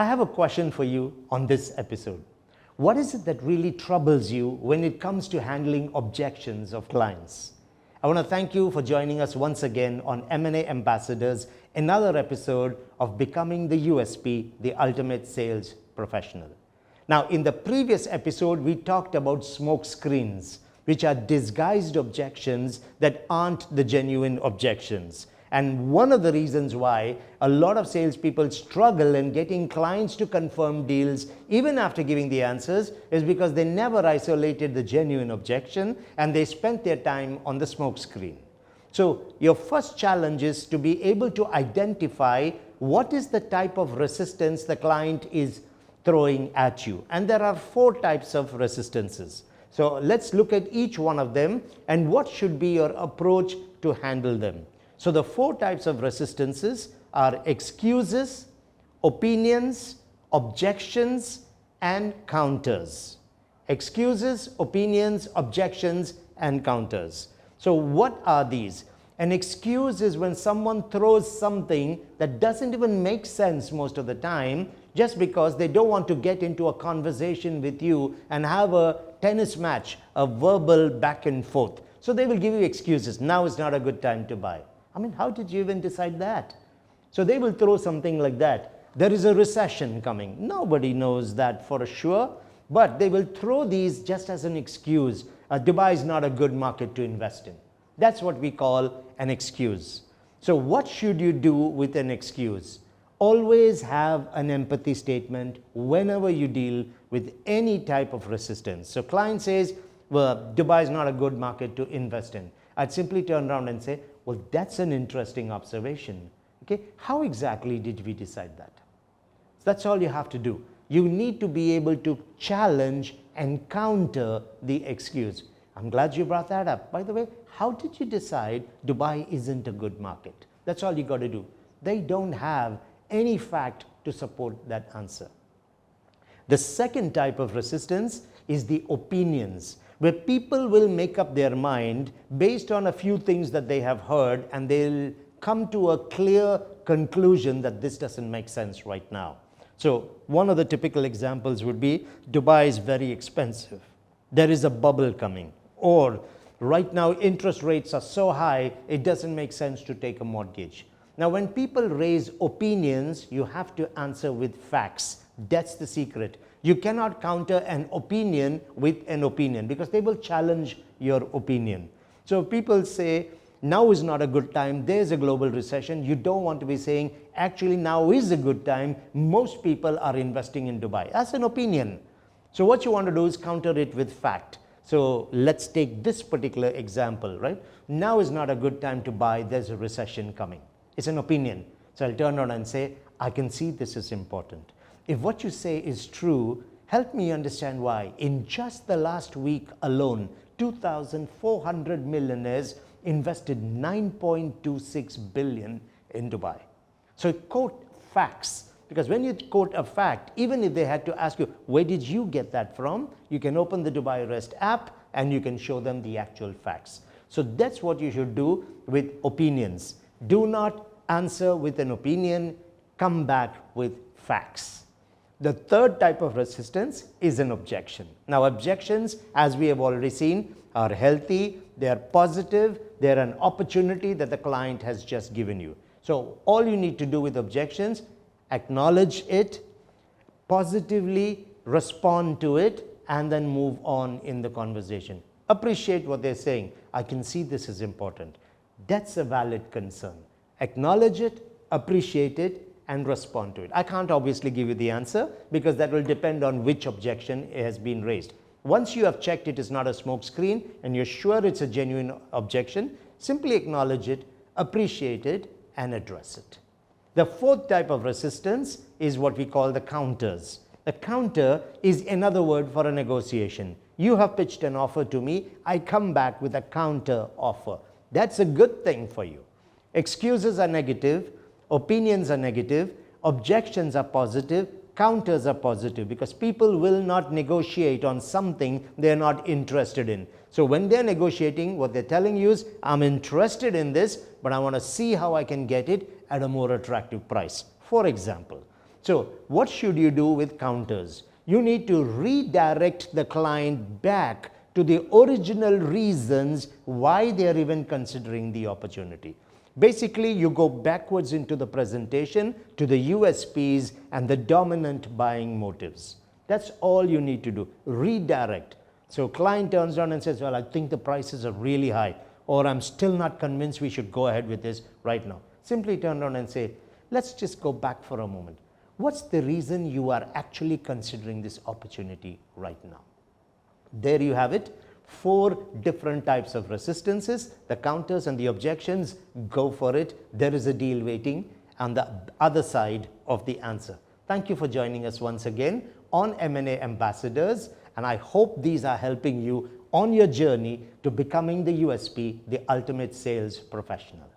I have a question for you on this episode. What is it that really troubles you when it comes to handling objections of clients? I want to thank you for joining us once again on M&A Ambassadors, another episode of Becoming the USP, the Ultimate Sales Professional. Now, in the previous episode, we talked about smoke screens, which are disguised objections that aren't the genuine objections. And one of the reasons why a lot of salespeople struggle in getting clients to confirm deals even after giving the answers is because they never isolated the genuine objection and they spent their time on the smoke screen. So your first challenge is to be able to identify what is the type of resistance the client is throwing at you. And there are 4 types of resistances. So let's look at each one of them and what should be your approach to handle them. So the 4 types of resistances are excuses, opinions, objections, and counters. Excuses, opinions, objections, and counters. So what are these? An excuse is when someone throws something that doesn't even make sense most of the time just because they don't want to get into a conversation with you and have a tennis match, a verbal back and forth. So they will give you excuses. Now is not a good time to buy. I mean, how did you even decide that? So they will throw something like that. There is a recession coming. Nobody knows that for sure, but they will throw these just as an excuse. Dubai is not a good market to invest in. That's what we call an excuse. So what should you do with an excuse? Always have an empathy statement whenever you deal with any type of resistance. So client says, well, Dubai is not a good market to invest in. I'd simply turn around and say, well, that's an interesting observation. Okay, how exactly did we decide that? That's all you have to do. You need to be able to challenge and counter the excuse. I'm glad you brought that up. By the way, how did you decide Dubai isn't a good market? That's all you got to do. They don't have any fact to support that answer. The second type of resistance is the opinions, where people will make up their mind based on a few things that they have heard and they'll come to a clear conclusion that this doesn't make sense right now. So one of the typical examples would be Dubai is very expensive. There is a bubble coming. Or right now interest rates are so high it doesn't make sense to take a mortgage. Now when people raise opinions, you have to answer with facts. That's the secret. You cannot counter an opinion with an opinion because they will challenge your opinion. So people say, now is not a good time, there's a global recession. You don't want to be saying, actually now is a good time, most people are investing in Dubai. That's an opinion. So what you want to do is counter it with fact. So let's take this particular example, right? Now is not a good time to buy, there's a recession coming. It's an opinion. So I'll turn around and say, I can see this is important. If what you say is true, help me understand why. In just the last week alone, 2,400 millionaires invested 9.26 billion in Dubai. So quote facts, because when you quote a fact, even if they had to ask you, where did you get that from? You can open the Dubai Rest app and you can show them the actual facts. So that's what you should do with opinions. Do not answer with an opinion, come back with facts. The third type of resistance is an objection. Now objections, as we have already seen, are healthy, they are positive, they are an opportunity that the client has just given you. So all you need to do with objections, acknowledge it, positively respond to it, and then move on in the conversation. Appreciate what they're saying. I can see this is important. That's a valid concern. Acknowledge it, appreciate it, and respond to it. I can't obviously give you the answer because that will depend on which objection has been raised. Once you have checked it is not a smoke screen and you're sure it's a genuine objection, simply acknowledge it, appreciate it, and address it. The fourth type of resistance is what we call the counters. The counter is another word for a negotiation. You have pitched an offer to me, I come back with a counter offer. That's a good thing for you. Excuses are negative, opinions are negative, objections are positive, counters are positive because people will not negotiate on something they're not interested in. So when they're negotiating, what they're telling you is, I'm interested in this, but I want to see how I can get it at a more attractive price. For example, So what should you do with counters? You need to redirect the client back to the original reasons why they are even considering the opportunity. Basically, you go backwards into the presentation to the USPs and the dominant buying motives. That's all you need to do, redirect. So client turns around and says, well, I think the prices are really high, or I'm still not convinced we should go ahead with this right now. Simply turn around and say, let's just go back for a moment. What's the reason you are actually considering this opportunity right now? There you have it. 4 different types of resistances, the counters and the objections. Go for it. There is a deal waiting on the other side of the answer. Thank you for joining us once again on M&A Ambassadors, and I hope these are helping you on your journey to becoming the USP, the ultimate sales professional.